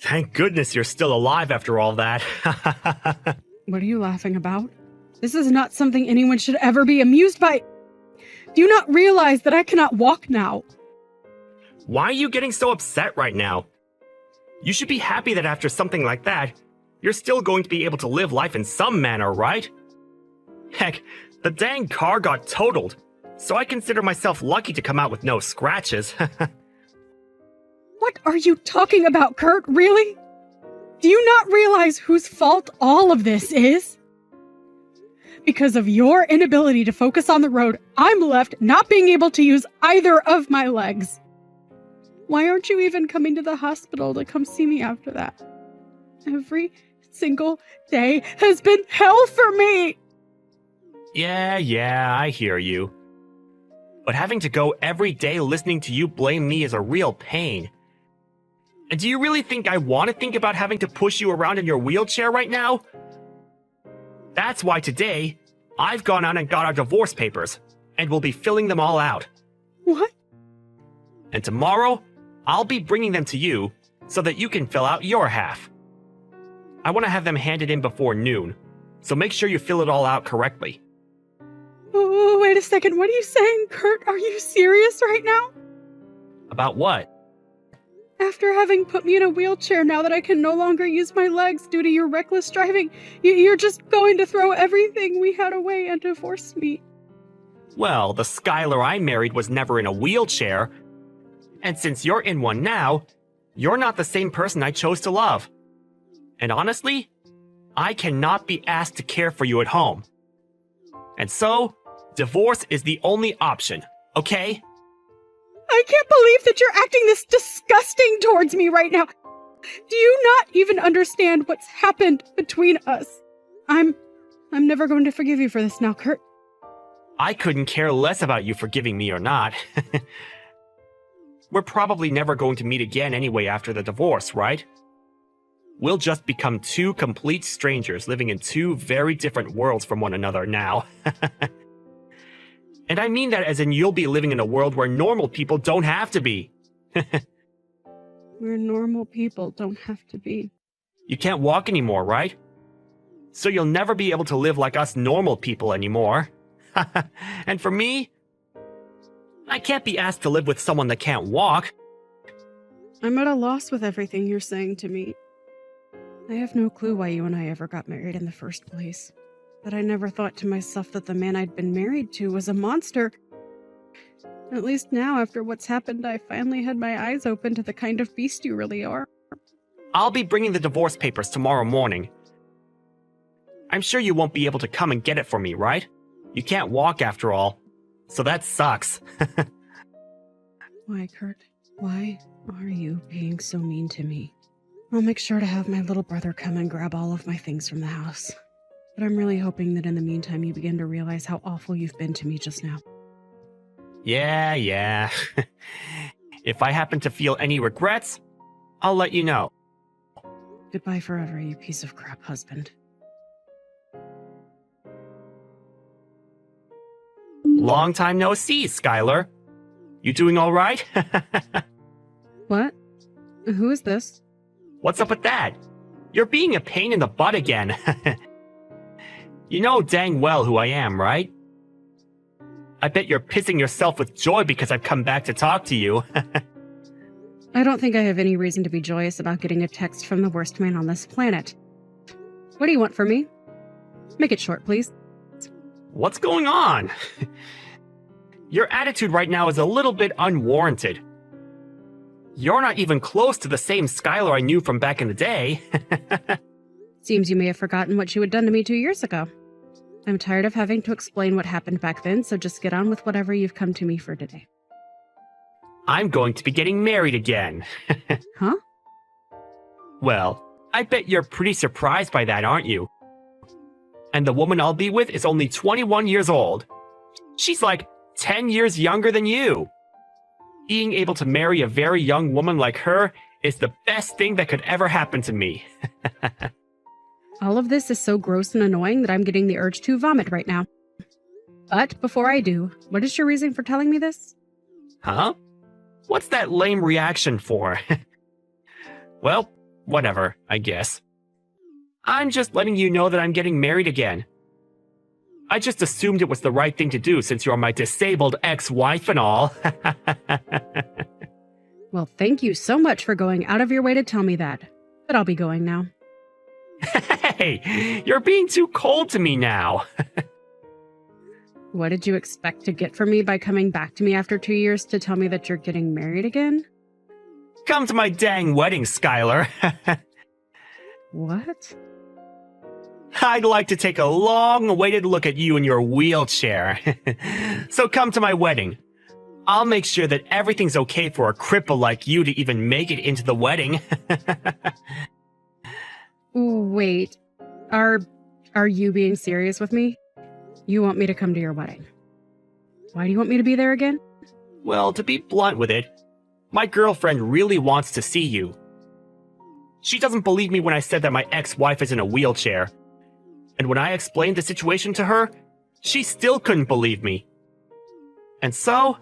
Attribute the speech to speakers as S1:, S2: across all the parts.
S1: Thank goodness you're still alive after all that.
S2: What are you laughing about? This is not something anyone should ever be amused by. Do you not realize that I cannot walk now?
S1: Why are you getting so upset right now? You should be happy that after something like that, you're still going to be able to live life in some manner, right? Heck, the dang car got totaled, so I consider myself lucky to come out with no scratches.
S2: What are you talking about, Kurt? Really? Do you not realize whose fault all of this is? Because of your inability to focus on the road, I'm left not being able to use either of my legs. Why aren't you even coming to the hospital to come see me after that? Every single day has been hell for me!
S1: Yeah, I hear you. But having to go every day listening to you blame me is a real pain. And do you really think I want to think about having to push you around in your wheelchair right now? That's why today, I've gone out and got our divorce papers, and we'll be filling them all out.
S2: What?
S1: And tomorrow, I'll be bringing them to you so that you can fill out your half. I want to have them handed in before noon, so make sure you fill it all out correctly.
S2: Oh, wait a second. What are you saying, Kurt? Are you serious right now?
S1: About what?
S2: After having put me in a wheelchair now that I can no longer use my legs due to your reckless driving, you're just going to throw everything we had away and divorce me.
S1: Well, the Skylar I married was never in a wheelchair. And since you're in one now, you're not the same person I chose to love. And honestly, I cannot be asked to care for you at home. And so, divorce is the only option, okay?
S2: I can't believe that you're acting this disgusting towards me right now. Do you not even understand what's happened between us? I'm never going to forgive you for this now, Kurt.
S1: I couldn't care less about you forgiving me or not. We're probably never going to meet again anyway after the divorce, right? We'll just become two complete strangers living in two very different worlds from one another now. And I mean that as in you'll be living in a world where normal people don't have to be.
S2: Where normal people don't have to be.
S1: You can't walk anymore, right? So you'll never be able to live like us normal people anymore. And for me, I can't be asked to live with someone that can't walk.
S2: I'm at a loss with everything you're saying to me. I have no clue why you and I ever got married in the first place. But I never thought to myself that the man I'd been married to was a monster. At least now, after what's happened, I finally had my eyes open to the kind of beast you really are.
S1: I'll be bringing the divorce papers tomorrow morning. I'm sure you won't be able to come and get it for me, right? You can't walk after all. So that sucks.
S2: Why, Kurt? Why are you being so mean to me? I'll make sure to have my little brother come and grab all of my things from the house. But I'm really hoping that in the meantime you begin to realize how awful you've been to me just now.
S1: Yeah. If I happen to feel any regrets, I'll let you know.
S2: Goodbye forever, you piece of crap husband.
S1: Long time no see, Skylar. You doing all right?
S2: What? Who is this?
S1: What's up with that? You're being a pain in the butt again. You know dang well who I am, right? I bet you're pissing yourself with joy because I've come back to talk to you.
S2: I don't think I have any reason to be joyous about getting a text from the worst man on this planet. What do you want from me? Make it short, please.
S1: What's going on? Your attitude right now is a little bit unwarranted. You're not even close to the same Skylar I knew from back in the day.
S2: Seems you may have forgotten what you had done to me 2 years ago. I'm tired of having to explain what happened back then, so just get on with whatever you've come to me for today.
S1: I'm going to be getting married again.
S2: Huh?
S1: Well, I bet you're pretty surprised by that, aren't you? And the woman I'll be with is only 21 years old. She's like 10 years younger than you. Being able to marry a very young woman like her is the best thing that could ever happen to me.
S2: All of this is so gross and annoying that I'm getting the urge to vomit right now. But before I do, what is your reason for telling me this?
S1: Huh? What's that lame reaction for? Well, whatever, I guess. I'm just letting you know that I'm getting married again. I just assumed it was the right thing to do since you're my disabled ex-wife and all.
S2: Well, thank you so much for going out of your way to tell me that. But I'll be going now.
S1: Hey, you're being too cold to me now.
S2: What did you expect to get from me by coming back to me after 2 years to tell me that you're getting married again?
S1: Come to my dang wedding, Skylar.
S2: What?
S1: I'd like to take a long-awaited look at you in your wheelchair. So come to my wedding. I'll make sure that everything's okay for a cripple like you to even make it into the wedding.
S2: Wait, are you being serious with me? You want me to come to your wedding? Why do you want me to be there again?
S1: Well, to be blunt with it, my girlfriend really wants to see you. She doesn't believe me when I said that my ex-wife is in a wheelchair. And when I explained the situation to her, she still couldn't believe me. And so,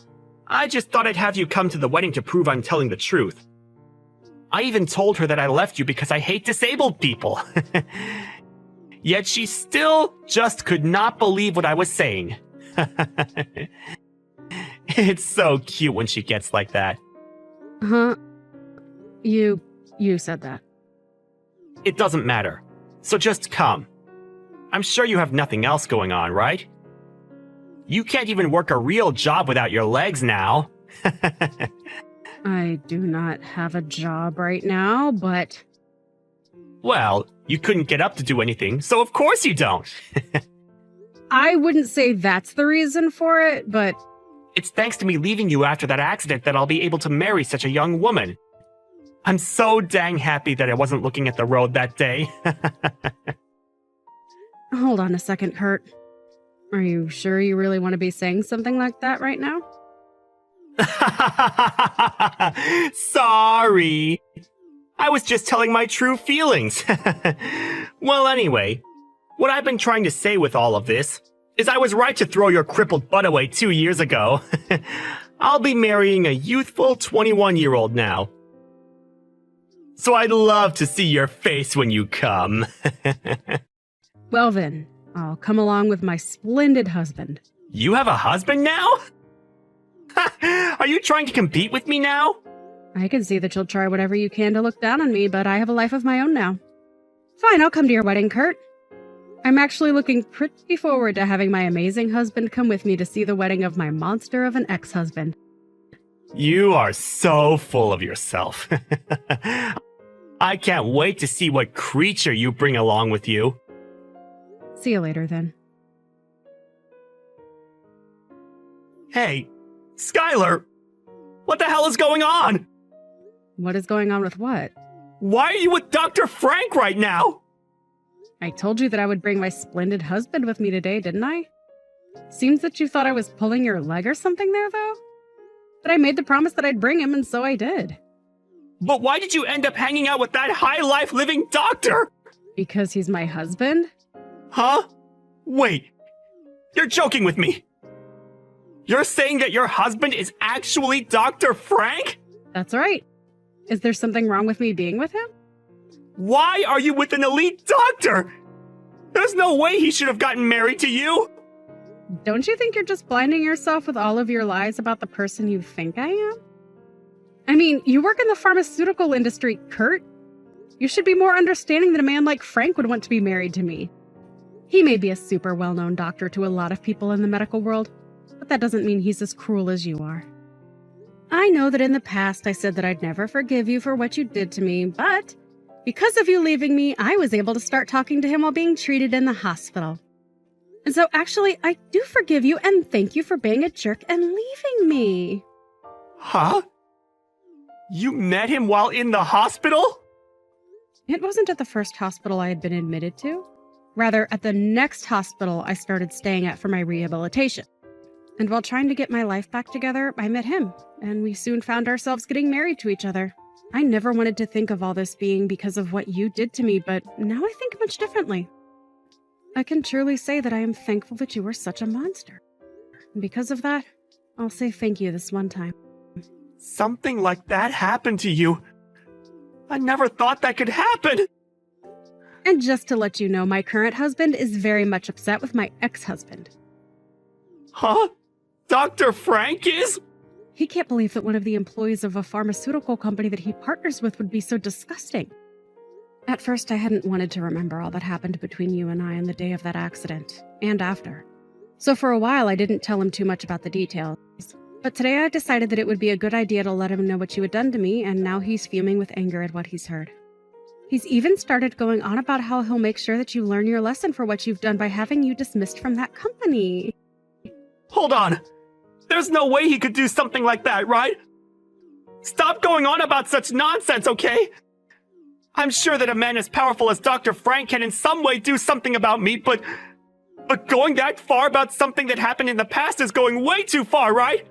S1: I just thought I'd have you come to the wedding to prove I'm telling the truth. I even told her that I left you because I hate disabled people. Yet she still just could not believe what I was saying. It's so cute when she gets like that.
S2: Huh? You said that.
S1: It doesn't matter. So just come. I'm sure you have nothing else going on, right? You can't even work a real job without your legs now.
S2: I do not have a job right now, but...
S1: Well, you couldn't get up to do anything, so of course you don't.
S2: I wouldn't say that's the reason for it, but...
S1: It's thanks to me leaving you after that accident that I'll be able to marry such a young woman. I'm so dang happy that I wasn't looking at the road that day.
S2: Hold on a second, Kurt. Are you sure you really want to be saying something like that right now?
S1: Sorry. I was just telling my true feelings. Well, anyway, what I've been trying to say with all of this is I was right to throw your crippled butt away 2 years ago. I'll be marrying a youthful 21-year-old now. So I'd love to see your face when you come.
S2: Well then, I'll come along with my splendid husband.
S1: You have a husband now? Are you trying to compete with me now?
S2: I can see that you'll try whatever you can to look down on me, but I have a life of my own now. Fine, I'll come to your wedding, Kurt. I'm actually looking pretty forward to having my amazing husband come with me to see the wedding of my monster of an ex-husband.
S1: You are so full of yourself. I can't wait to see what creature you bring along with you.
S2: See you later, then.
S1: Hey, Skylar! What the hell is going on?
S2: What is going on with what?
S1: Why are you with Dr. Frank right now?
S2: I told you that I would bring my splendid husband with me today, didn't I? Seems that you thought I was pulling your leg or something there, though. But I made the promise that I'd bring him, and so I did.
S1: But why did you end up hanging out with that high-life living doctor?
S2: Because he's my husband?
S1: Huh? Wait. You're joking with me. You're saying that your husband is actually Dr. Frank?
S2: That's right. Is there something wrong with me being with him?
S1: Why are you with an elite doctor? There's no way he should have gotten married to you.
S2: Don't you think you're just blinding yourself with all of your lies about the person you think I am? I mean, you work in the pharmaceutical industry, Kurt. You should be more understanding that a man like Frank would want to be married to me. He may be a super well-known doctor to a lot of people in the medical world, but that doesn't mean he's as cruel as you are. I know that in the past I said that I'd never forgive you for what you did to me, but because of you leaving me, I was able to start talking to him while being treated in the hospital. And so actually, I do forgive you and thank you for being a jerk and leaving me.
S1: Huh? You met him while in the hospital?
S2: It wasn't at the first hospital I had been admitted to. Rather, at the next hospital I started staying at for my rehabilitation. And while trying to get my life back together, I met him, and we soon found ourselves getting married to each other. I never wanted to think of all this being because of what you did to me, but now I think much differently. I can truly say that I am thankful that you were such a monster. And because of that, I'll say thank you this one time.
S1: Something like that happened to you. I never thought that could happen.
S2: And just to let you know, my current husband is very much upset with my ex-husband.
S1: Huh? Dr. Frank is?
S2: He can't believe that one of the employees of a pharmaceutical company that he partners with would be so disgusting. At first, I hadn't wanted to remember all that happened between you and I on the day of that accident, and after. So for a while, I didn't tell him too much about the details. But today I decided that it would be a good idea to let him know what you had done to me, and now he's fuming with anger at what he's heard. He's even started going on about how he'll make sure that you learn your lesson for what you've done by having you dismissed from that company.
S1: Hold on. There's no way he could do something like that, right? Stop going on about such nonsense, okay? I'm sure that a man as powerful as Dr. Frank can in some way do something about me, but going that far about something that happened in the past is going way too far, right?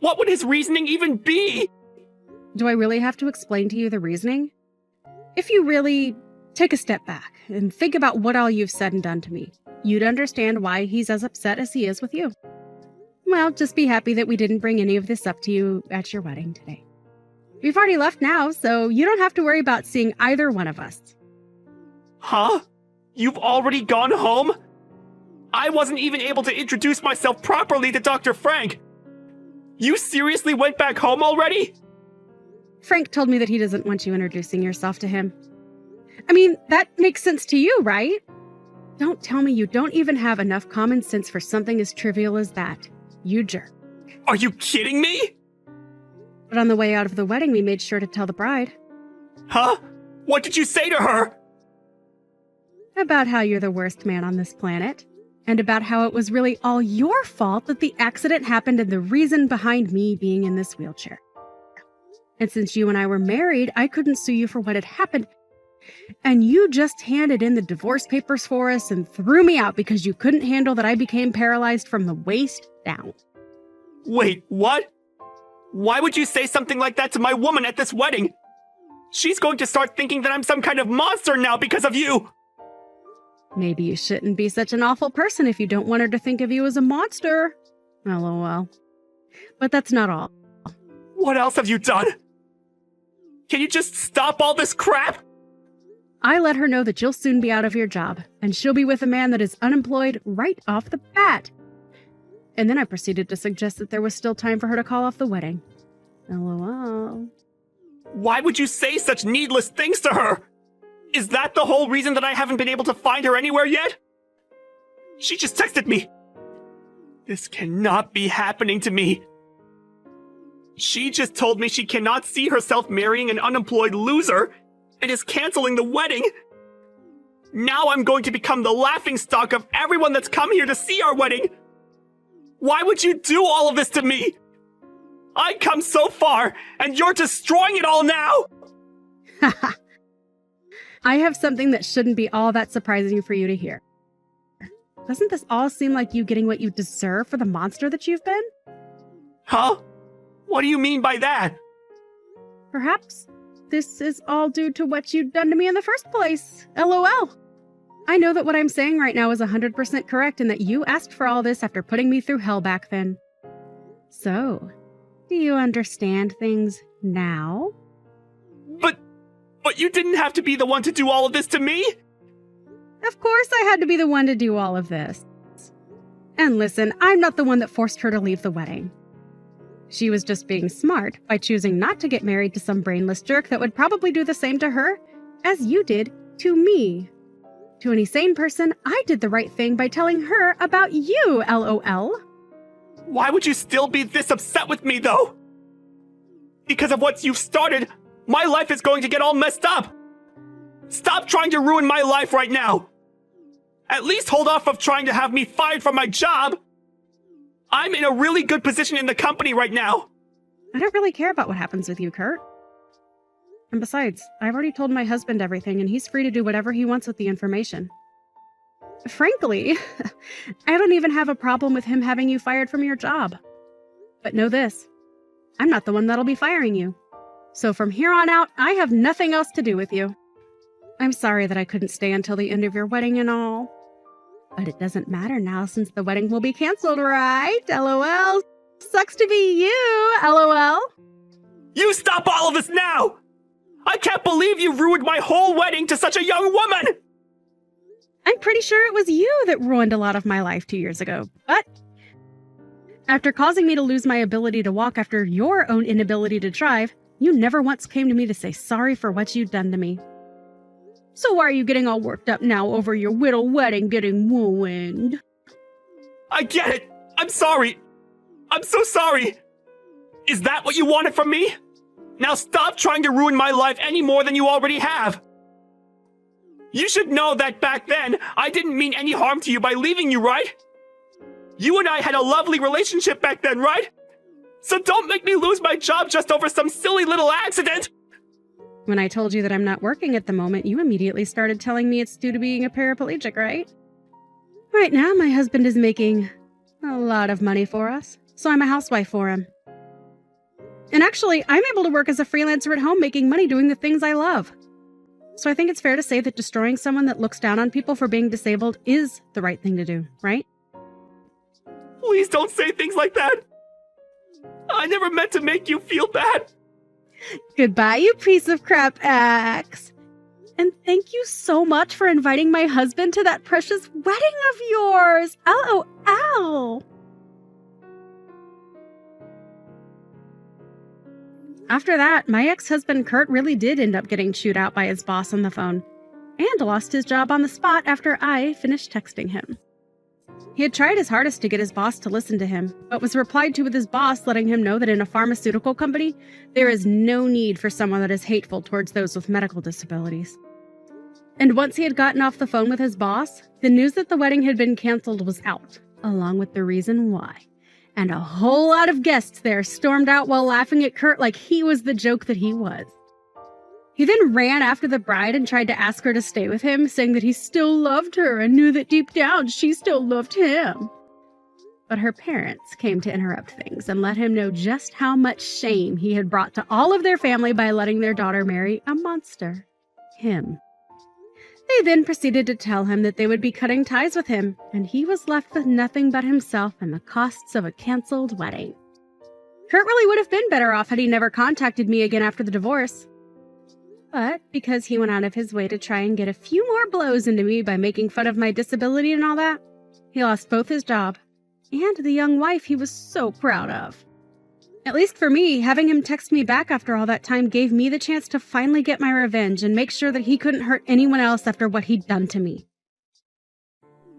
S1: What would his reasoning even be?
S2: Do I really have to explain to you the reasoning? If you really take a step back and think about what all you've said and done to me, you'd understand why he's as upset as he is with you. Well, just be happy that we didn't bring any of this up to you at your wedding today. We've already left now, so you don't have to worry about seeing either one of us.
S1: Huh? You've already gone home? I wasn't even able to introduce myself properly to Dr. Frank. You seriously went back home already?
S2: Frank told me that he doesn't want you introducing yourself to him. I mean, that makes sense to you, right? Don't tell me you don't even have enough common sense for something as trivial as that. You jerk.
S1: Are you kidding me?
S2: But on the way out of the wedding, we made sure to tell the bride.
S1: Huh? What did you say to her?
S2: About how you're the worst man on this planet. And about how it was really all your fault that the accident happened and the reason behind me being in this wheelchair. And since you and I were married, I couldn't sue you for what had happened. And you just handed in the divorce papers for us and threw me out because you couldn't handle that I became paralyzed from the waist down.
S1: Wait, what? Why would you say something like that to my woman at this wedding? She's going to start thinking that I'm some kind of monster now because of you.
S2: Maybe you shouldn't be such an awful person if you don't want her to think of you as a monster. LOL. But that's not all.
S1: What else have you done? Can you just stop all this crap?
S2: I let her know that you'll soon be out of your job, and she'll be with a man that is unemployed right off the bat. And then I proceeded to suggest that there was still time for her to call off the wedding. LOL.
S1: Why would you say such needless things to her? Is that the whole reason that I haven't been able to find her anywhere yet? She just texted me. This cannot be happening to me. She just told me she cannot see herself marrying an unemployed loser and is canceling the wedding. Now I'm going to become the laughingstock of everyone that's come here to see our wedding. Why would you do all of this to me? I come so far, and you're destroying it all now!
S2: I have something that shouldn't be all that surprising for you to hear. Doesn't this all seem like you getting what you deserve for the monster that you've been?
S1: Huh? What do you mean by that?
S2: Perhaps this is all due to what you'd done to me in the first place. LOL. I know that what I'm saying right now is 100% correct and that you asked for all this after putting me through hell back then. So, do you understand things now?
S1: But you didn't have to be the one to do all of this to me?
S2: Of course I had to be the one to do all of this. And listen, I'm not the one that forced her to leave the wedding. She was just being smart by choosing not to get married to some brainless jerk that would probably do the same to her as you did to me. To any sane person, I did the right thing by telling her about you, LOL.
S1: Why would you still be this upset with me, though? Because of what you've started, my life is going to get all messed up. Stop trying to ruin my life right now. At least hold off of trying to have me fired from my job. I'm in a really good position in the company right now.
S2: I don't really care about what happens with you, Kurt. And besides, I've already told my husband everything, and he's free to do whatever he wants with the information. Frankly, I don't even have a problem with him having you fired from your job. But know this, I'm not the one that'll be firing you. So from here on out, I have nothing else to do with you. I'm sorry that I couldn't stay until the end of your wedding and all. But it doesn't matter now since the wedding will be canceled, right? LOL. Sucks to be you, LOL.
S1: You stop all of this now! I can't believe you ruined my whole wedding to such a young woman!
S2: I'm pretty sure it was you that ruined a lot of my life 2 years ago, but after causing me to lose my ability to walk after your own inability to drive, you never once came to me to say sorry for what you'd done to me. So why are you getting all worked up now over your little wedding getting ruined?
S1: I get it! I'm sorry! I'm so sorry! Is that what you wanted from me? Now stop trying to ruin my life any more than you already have! You should know that back then, I didn't mean any harm to you by leaving you, right? You and I had a lovely relationship back then, right? So don't make me lose my job just over some silly little accident!
S2: When I told you that I'm not working at the moment, you immediately started telling me it's due to being a paraplegic, right? Right now, my husband is making a lot of money for us, so I'm a housewife for him. And actually, I'm able to work as a freelancer at home making money doing the things I love. So I think it's fair to say that destroying someone that looks down on people for being disabled is the right thing to do, right?
S1: Please don't say things like that! I never meant to make you feel bad!
S2: Goodbye, you piece of crap axe! And thank you so much for inviting my husband to that precious wedding of yours! LOL! After that, my ex-husband Kurt really did end up getting chewed out by his boss on the phone, and lost his job on the spot after I finished texting him. He had tried his hardest to get his boss to listen to him, but was replied to with his boss letting him know that in a pharmaceutical company, there is no need for someone that is hateful towards those with medical disabilities. And once he had gotten off the phone with his boss, the news that the wedding had been canceled was out, along with the reason why. And a whole lot of guests there stormed out while laughing at Kurt like he was the joke that he was. He then ran after the bride and tried to ask her to stay with him, saying that he still loved her and knew that deep down she still loved him. But her parents came to interrupt things and let him know just how much shame he had brought to all of their family by letting their daughter marry a monster. Him. They then proceeded to tell him that they would be cutting ties with him, and he was left with nothing but himself and the costs of a canceled wedding. Kurt really would have been better off had he never contacted me again after the divorce. But because he went out of his way to try and get a few more blows into me by making fun of my disability and all that, he lost both his job and the young wife he was so proud of. At least for me, having him text me back after all that time gave me the chance to finally get my revenge and make sure that he couldn't hurt anyone else after what he'd done to me.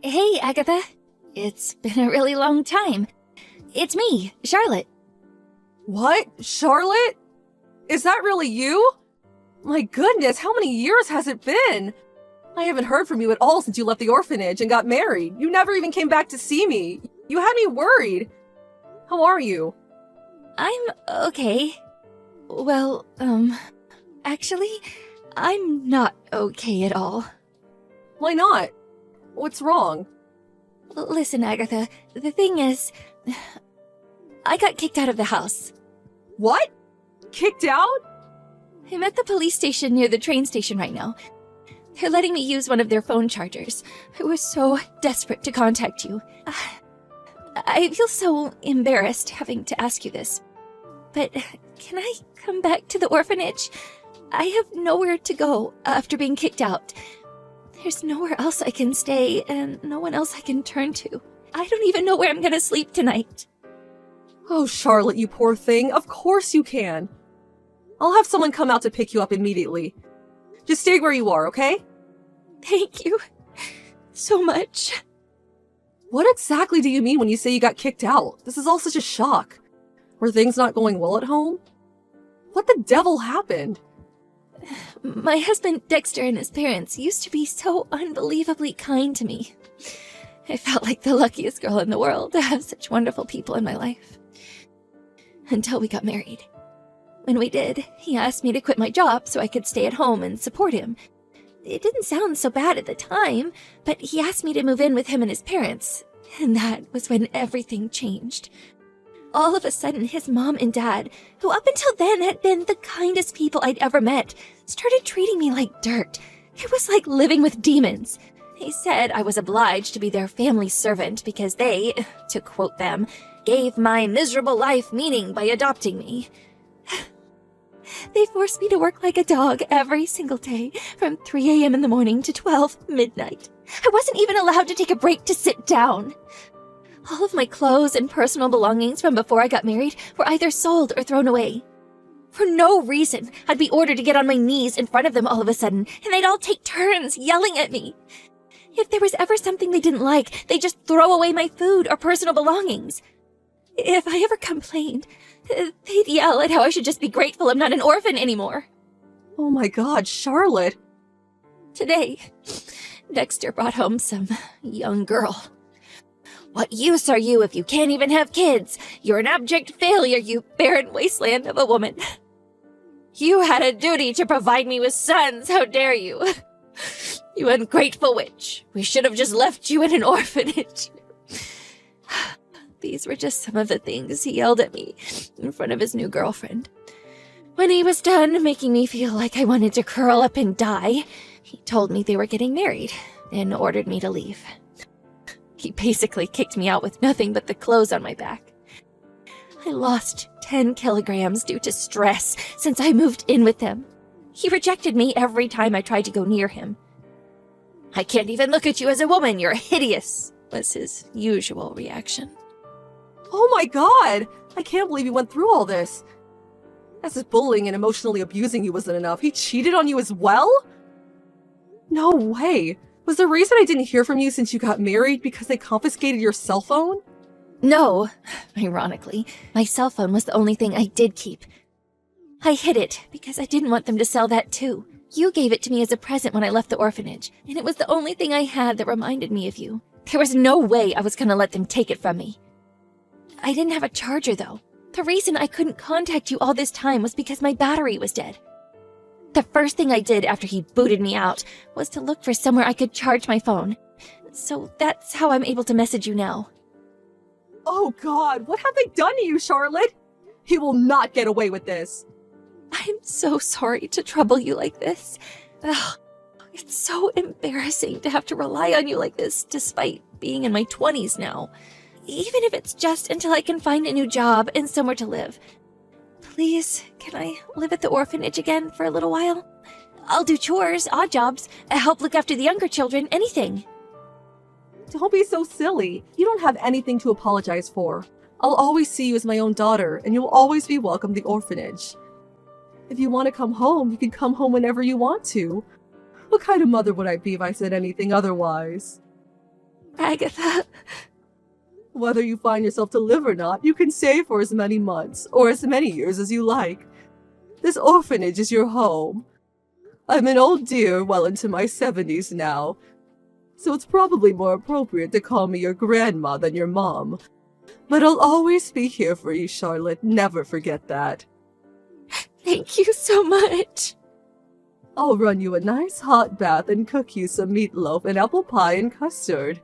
S3: Hey, Agatha. It's been a really long time. It's me, Charlotte.
S4: What? Charlotte? Is that really you? My goodness, how many years has it been? I haven't heard from you at all since you left the orphanage and got married. You never even came back to see me. You had me worried. How are you?
S3: I'm okay. Well, actually, I'm not okay at all.
S4: Why not? What's wrong?
S3: Listen, Agatha, the thing is, I got kicked out of the house.
S4: What? Kicked out?
S3: I'm at the police station near the train station right now. They're letting me use one of their phone chargers. I was so desperate to contact you. I feel so embarrassed having to ask you this, but can I come back to the orphanage? I have nowhere to go after being kicked out. There's nowhere else I can stay and no one else I can turn to. I don't even know where I'm gonna sleep tonight.
S4: Oh, Charlotte, you poor thing. Of course you can. I'll have someone come out to pick you up immediately. Just stay where you are, okay?
S3: Thank you so much.
S4: What exactly do you mean when you say you got kicked out? This is all such a shock. Were things not going well at home? What the devil happened?
S3: My husband Dexter and his parents used to be so unbelievably kind to me. I felt like the luckiest girl in the world to have such wonderful people in my life. Until we got married. When we did, he asked me to quit my job so I could stay at home and support him. It didn't sound so bad at the time, but he asked me to move in with him and his parents, and that was when everything changed. All of a sudden, his mom and dad, who up until then had been the kindest people I'd ever met, started treating me like dirt. It was like living with demons. They said I was obliged to be their family servant because they, to quote them, gave my miserable life meaning by adopting me. They forced me to work like a dog every single day, from 3 a.m. in the morning to 12 midnight. I wasn't even allowed to take a break to sit down. All of my clothes and personal belongings from before I got married were either sold or thrown away. For no reason, I'd be ordered to get on my knees in front of them all of a sudden, and they'd all take turns yelling at me. If there was ever something they didn't like, they'd just throw away my food or personal belongings. If I ever complained, they'd yell at how I should just be grateful I'm not an orphan anymore.
S4: Oh my god, Charlotte!
S3: Today, Dexter brought home some young girl. What use are you if you can't even have kids? You're an abject failure, you barren wasteland of a woman. You had a duty to provide me with sons, how dare you? You ungrateful witch. We should have just left you in an orphanage. These were just some of the things he yelled at me in front of his new girlfriend. When he was done making me feel like I wanted to curl up and die, he told me they were getting married and ordered me to leave. He basically kicked me out with nothing but the clothes on my back. I lost 10 kilograms due to stress since I moved in with him. He rejected me every time I tried to go near him. I can't even look at you as a woman, you're hideous, was his usual reaction.
S4: Oh my god! I can't believe you went through all this. As if bullying and emotionally abusing you wasn't enough, he cheated on you as well? No way! Was the reason I didn't hear from you since you got married because they confiscated your cell phone?
S3: No. Ironically, my cell phone was the only thing I did keep. I hid it because I didn't want them to sell that too. You gave it to me as a present when I left the orphanage, and it was the only thing I had that reminded me of you. There was no way I was gonna let them take it from me. I didn't have a charger though. The reason I couldn't contact you all this time was because my battery was dead. The first thing I did after he booted me out was to look for somewhere I could charge my phone. So that's how I'm able to message you now.
S4: Oh god, what have they done to you, Charlotte? He will not get away with this.
S3: I'm so sorry to trouble you like this. Ugh, it's so embarrassing to have to rely on you like this despite being in my 20s now. Even if it's just until I can find a new job and somewhere to live. Please, can I live at the orphanage again for a little while? I'll do chores, odd jobs, help look after the younger children, anything.
S4: Don't be so silly. You don't have anything to apologize for. I'll always see you as my own daughter, and you'll always be welcome at the orphanage. If you want to come home, you can come home whenever you want to. What kind of mother would I be if I said anything otherwise?
S3: Agatha.
S4: Whether you find yourself to live or not, you can stay for as many months, or as many years as you like. This orphanage is your home. I'm an old dear well into my 70s now, so it's probably more appropriate to call me your grandma than your mom. But I'll always be here for you, Charlotte. Never forget that.
S3: Thank you so much.
S4: I'll run you a nice hot bath and cook you some meatloaf and apple pie and custard.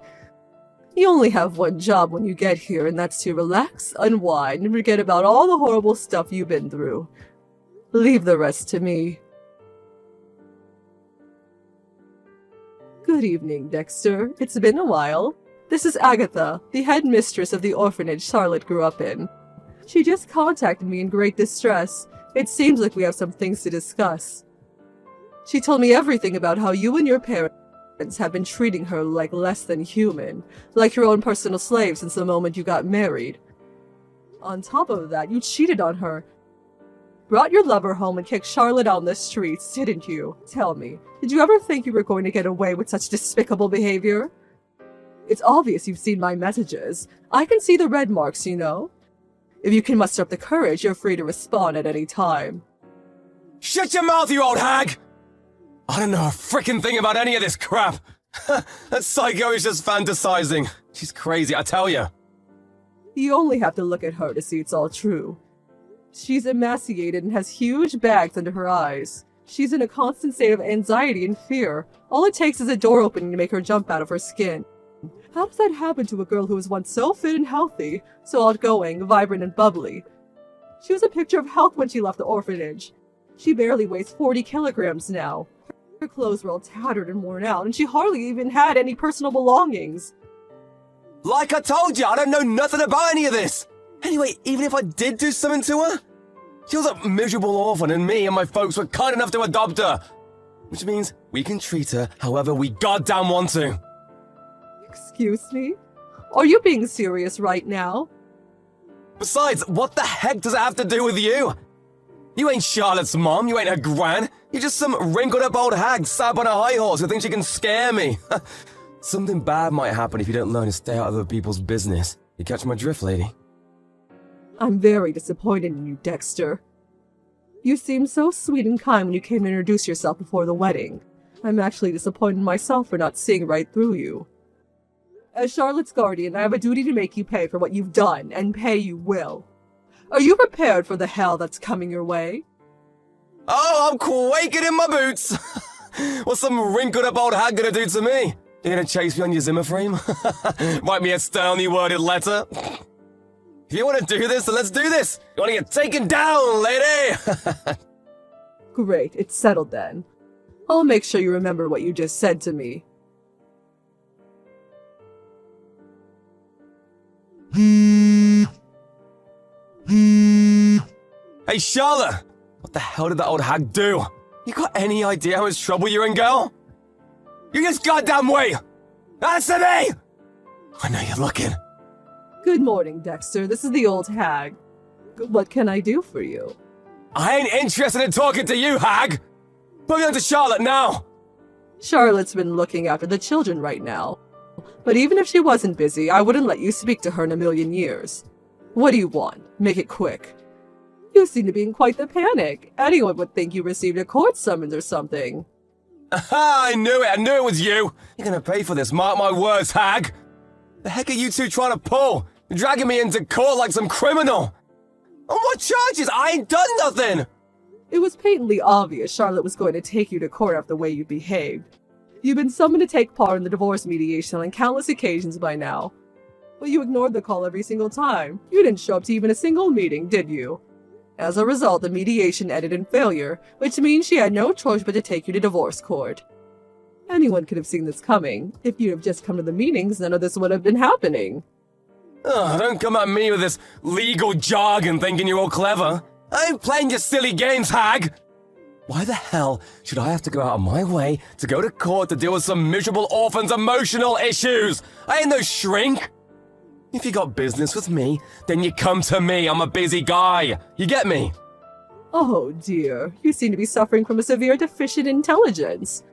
S4: You only have one job when you get here, and that's to relax, unwind, and forget about all the horrible stuff you've been through. Leave the rest to me. Good evening, Dexter. It's been a while. This is Agatha, the head mistress of the orphanage Charlotte grew up in. She just contacted me in great distress. It seems like we have some things to discuss. She told me everything about how you and your parents have been treating her like less than human, like your own personal slave since the moment you got married. On top of that, you cheated on her. Brought your lover home and kicked Charlotte out on the streets, didn't you? Tell me, did you ever think you were going to get away with such despicable behavior? It's obvious you've seen my messages. I can see the red marks, you know. If you can muster up the courage, you're free to respond at any time.
S5: Shut your mouth, you old hag! I don't know a frickin' thing about any of this crap. That psycho is just fantasizing. She's crazy, I tell you.
S4: You only have to look at her to see it's all true. She's emaciated and has huge bags under her eyes. She's in a constant state of anxiety and fear. All it takes is a door opening to make her jump out of her skin. How does that happen to a girl who was once so fit and healthy, so outgoing, vibrant, and bubbly? She was a picture of health when she left the orphanage. She barely weighs 40 kilograms now. Her clothes were all tattered and worn out, and she hardly even had any personal belongings.
S5: Like I told you, I don't know nothing about any of this. Anyway, even if I did do something to her, She was a miserable orphan, and me and my folks were kind enough to adopt her. Which means we can treat her however we goddamn want to.
S4: Excuse me? Are you being serious right now?
S5: Besides, what the heck does it have to do with you? You ain't Charlotte's mom, you ain't her gran. You're just some wrinkled-up old hag sat on a high horse who thinks she can scare me. Something bad might happen if you don't learn to stay out of other people's business. You catch my drift, lady?
S4: I'm very disappointed in you, Dexter. You seemed so sweet and kind when you came to introduce yourself before the wedding. I'm actually disappointed in myself for not seeing right through you. As Charlotte's guardian, I have a duty to make you pay for what you've done, and pay you will. Are you prepared for the hell that's coming your way?
S5: Oh, I'm quaking in my boots! What's some wrinkled-up old hag gonna do to me? You gonna chase me on your Zimmer frame? Write me a sternly worded letter? If you wanna do this, then let's do this! You wanna get taken down, lady?
S4: Great, it's settled then. I'll make sure you remember what you just said to me.
S5: Hey, Charlotte! What the hell did that old hag do? You got any idea how much trouble you're in, girl? You just goddamn wait! Answer me! I know you're looking.
S4: Good morning, Dexter. This is the old hag. What can I do for you?
S5: I ain't interested in talking to you, hag! Put me on to Charlotte now!
S4: Charlotte's been looking after the children right now. But even if she wasn't busy, I wouldn't let you speak to her in a million years. What do you want? Make it quick. You seem to be in quite the panic. Anyone would think you received a court summons or something.
S5: Aha! I knew it was you! You're gonna pay for this, mark my words, hag! The heck are you two trying to pull? You're dragging me into court like some criminal! On what charges? I ain't done nothing!
S4: It was patently obvious Charlotte was going to take you to court after the way you behaved. You've been summoned to take part in the divorce mediation on countless occasions by now. But you ignored the call every single time. You didn't show up to even a single meeting, did you? As a result, the mediation ended in failure, which means she had no choice but to take you to divorce court. Anyone could have seen this coming. If you'd have just come to the meetings, none of this would have been happening.
S5: Oh, don't come at me with this legal jargon thinking you're all clever. I ain't playing your silly games, hag! Why the hell should I have to go out of my way to go to court to deal with some miserable orphan's emotional issues? I ain't no shrink! If you got business with me, then you come to me. I'm a busy guy. You get me?
S4: Oh dear, you seem to be suffering from a severe deficient intelligence.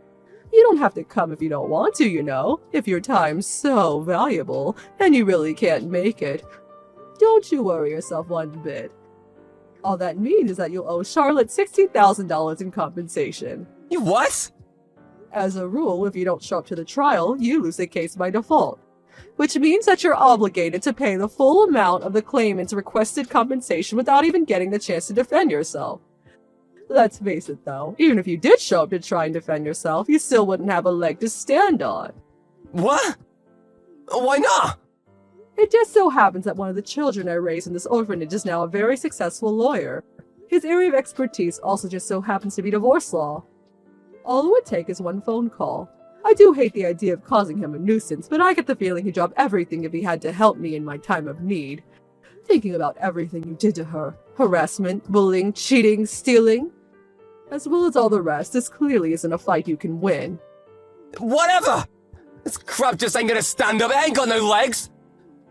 S4: You don't have to come if you don't want to, you know, if your time's so valuable and you really can't make it. Don't you worry yourself one bit. All that means is that you'll owe Charlotte $60,000 in compensation.
S5: You what?
S4: As a rule, if you don't show up to the trial, you lose the case by default, which means that you're obligated to pay the full amount of the claimant's requested compensation without even getting the chance to defend yourself. Let's face it though, even if you did show up to try and defend yourself, you still wouldn't have a leg to stand on.
S5: What? Why not?
S4: It just so happens that one of the children I raised in this orphanage is now a very successful lawyer. His area of expertise also just so happens to be divorce law. All it would take is one phone call. I do hate the idea of causing him a nuisance, but I get the feeling he'd drop everything if he had to help me in my time of need. Thinking about everything you did to her, harassment, bullying, cheating, stealing, as well as all the rest, this clearly isn't a fight you can win.
S5: Whatever! This crap just ain't gonna stand up. It ain't got no legs.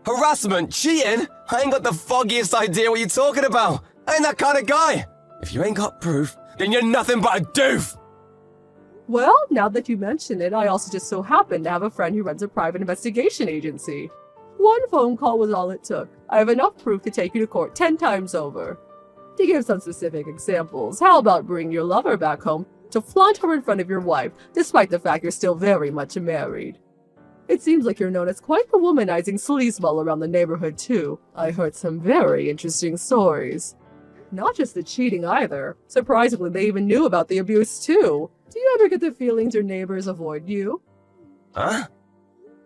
S5: Harassment, cheating? I ain't got the foggiest idea what you're talking about. I ain't that kind of guy. If you ain't got proof, then you're nothing but a doof.
S4: Well, now that you mention it, I also just so happen to have a friend who runs a private investigation agency. One phone call was all it took. I have enough proof to take you to court 10 times over. To give some specific examples, how about bringing your lover back home to flaunt her in front of your wife, despite the fact you're still very much married? It seems like you're known as quite the womanizing sleazeball around the neighborhood, too. I heard some very interesting stories. Not just the cheating either. Surprisingly, they even knew about the abuse, too. Do you ever get the feelings your neighbors avoid you?
S5: Huh?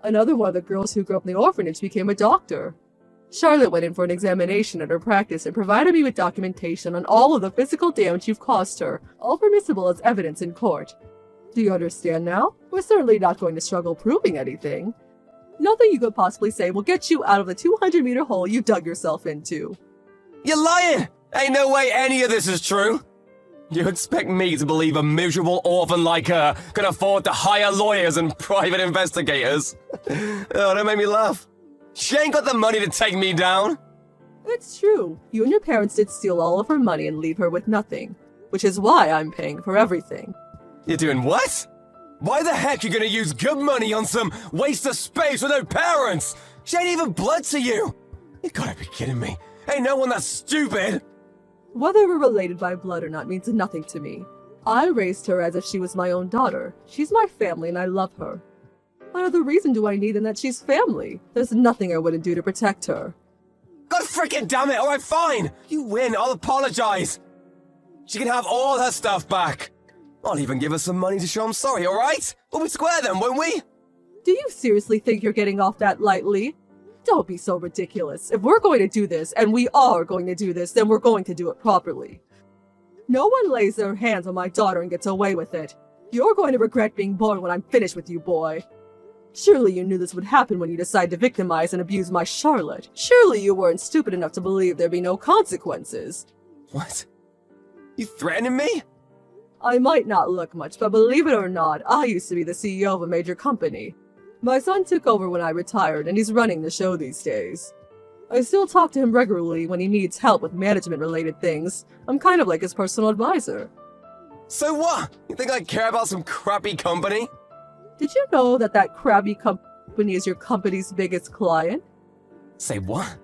S4: Another one of the girls who grew up in the orphanage became a doctor. Charlotte went in for an examination at her practice and provided me with documentation on all of the physical damage you've caused her, all permissible as evidence in court. Do you understand now? We're certainly not going to struggle proving anything. Nothing you could possibly say will get you out of the 200-meter hole you dug yourself into.
S5: You're lying! Ain't no way any of this is true. You expect me to believe a miserable orphan like her can afford to hire lawyers and private investigators? Oh, don't make me laugh. She ain't got the money to take me down.
S4: It's true. You and your parents did steal all of her money and leave her with nothing, which is why I'm paying for everything.
S5: You're doing what? Why the heck you gonna use good money on some waste of space with no parents? She ain't even blood to you. You gotta be kidding me. Ain't no one that stupid.
S4: Whether we're related by blood or not means nothing to me. I raised her as if she was my own daughter. She's my family and I love her. What other reason do I need than that she's family? There's nothing I wouldn't do to protect her.
S5: God freaking damn it, alright fine. You win, I'll apologize. She can have all her stuff back. I'll even give her some money to show I'm sorry, alright? We'll be square then, won't we?
S4: Do you seriously think you're getting off that lightly? Don't be so ridiculous. If we're going to do this, and we are going to do this, then we're going to do it properly. No one lays their hands on my daughter and gets away with it. You're going to regret being born when I'm finished with you, boy. Surely you knew this would happen when you decided to victimize and abuse my Charlotte. Surely you weren't stupid enough to believe there'd be no consequences.
S5: What? You threatening me?
S4: I might not look much, but believe it or not, I used to be the CEO of a major company. My son took over when I retired, and he's running the show these days. I still talk to him regularly when he needs help with management-related things. I'm kind of like his personal advisor.
S5: So what? You think I care about some crappy company?
S4: Did you know that crabby company is your company's biggest client?
S5: Say what?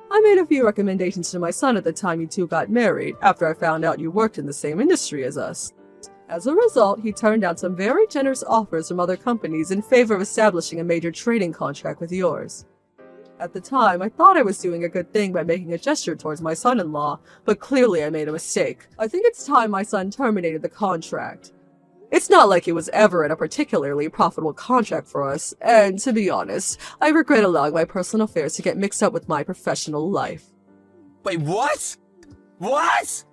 S4: I made a few recommendations to my son at the time you two got married, after I found out you worked in the same industry as us. As a result, he turned down some very generous offers from other companies in favor of establishing a major trading contract with yours. At the time, I thought I was doing a good thing by making a gesture towards my son-in-law, but clearly I made a mistake. I think it's time my son terminated the contract. It's not like it was ever in a particularly profitable contract for us, and to be honest, I regret allowing my personal affairs to get mixed up with my professional life.
S5: Wait, what? What?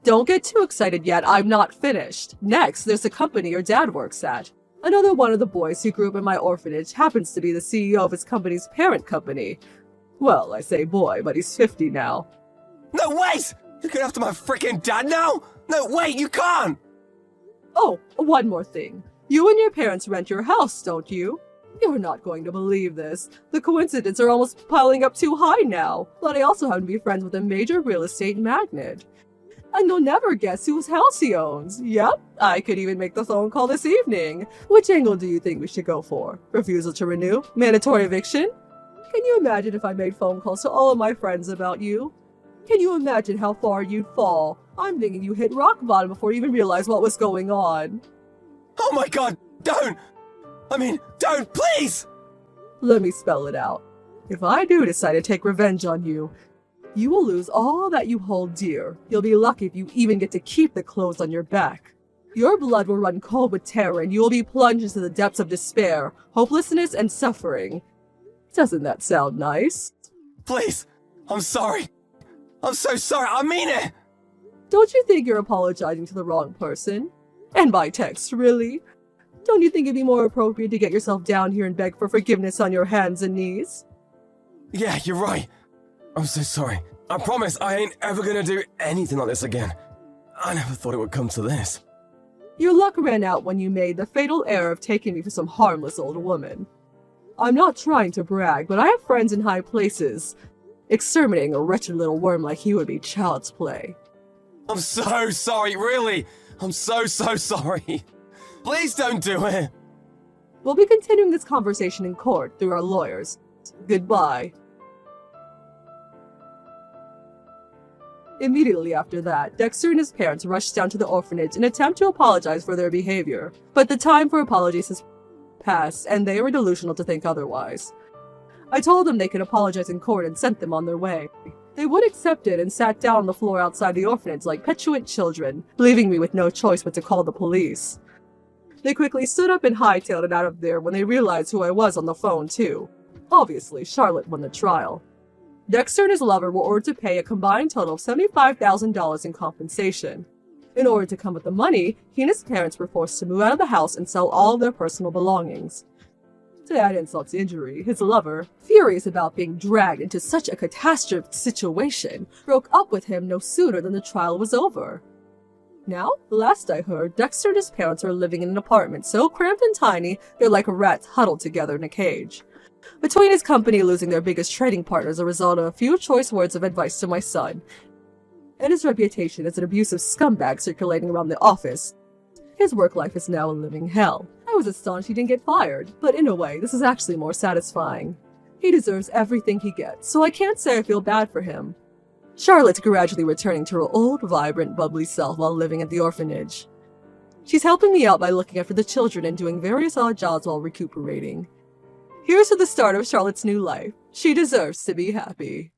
S4: Don't get too excited yet, I'm not finished. Next, there's the company your dad works at. Another one of the boys who grew up in my orphanage happens to be the CEO of his company's parent company. Well, I say boy, but he's 50 now.
S5: No, wait! You're going after my freaking dad now? No, wait, you can't!
S4: Oh, one more thing. You and your parents rent your house, don't you? You're not going to believe this. The coincidences are almost piling up too high now. But I also happen to be friends with a major real estate magnate. And you'll never guess whose house he owns. Yep, I could even make the phone call this evening. Which angle do you think we should go for? Refusal to renew? Mandatory eviction? Can you imagine if I made phone calls to all of my friends about you? Can you imagine how far you'd fall? I'm thinking you hit rock bottom before you even realized what was going on.
S5: Oh my god, don't! Don't, please!
S4: Let me spell it out. If I do decide to take revenge on you, you will lose all that you hold dear. You'll be lucky if you even get to keep the clothes on your back. Your blood will run cold with terror and you will be plunged into the depths of despair, hopelessness, and suffering. Doesn't that sound nice?
S5: Please, I'm sorry. I'm so sorry, I mean it!
S4: Don't you think you're apologizing to the wrong person? And by text, really? Don't you think it'd be more appropriate to get yourself down here and beg for forgiveness on your hands and knees?
S5: Yeah, you're right. I'm so sorry. I promise I ain't ever gonna do anything like this again. I never thought it would come to this.
S4: Your luck ran out when you made the fatal error of taking me for some harmless old woman. I'm not trying to brag, but I have friends in high places. Exterminating a wretched little worm like you would be child's play.
S5: I'm so sorry, really. I'm so sorry. Please don't do it.
S4: We'll be continuing this conversation in court through our lawyers. Goodbye. Immediately after that, Dexter and his parents rushed down to the orphanage in an attempt to apologize for their behavior. But the time for apologies has passed, and they were delusional to think otherwise. I told them they could apologize in court and sent them on their way. They would accept it and sat down on the floor outside the orphanage like petulant children, leaving me with no choice but to call the police. They quickly stood up and hightailed it out of there when they realized who I was on the phone, too. Obviously, Charlotte won the trial. Dexter and his lover were ordered to pay a combined total of $75,000 in compensation. In order to come with the money, he and his parents were forced to move out of the house and sell all of their personal belongings. To add insult to injury, his lover, furious about being dragged into such a catastrophic situation, broke up with him no sooner than the trial was over. Now, last I heard, Dexter and his parents are living in an apartment so cramped and tiny they're like rats huddled together in a cage. Between his company losing their biggest trading partner as a result of a few choice words of advice to my son, and his reputation as an abusive scumbag circulating around the office, his work life is now a living hell. I was astonished he didn't get fired, but in a way, this is actually more satisfying. He deserves everything he gets, so I can't say I feel bad for him. Charlotte's gradually returning to her old, vibrant, bubbly self while living at the orphanage. She's helping me out by looking after the children and doing various odd jobs while recuperating. Here's to the start of Charlotte's new life. She deserves to be happy.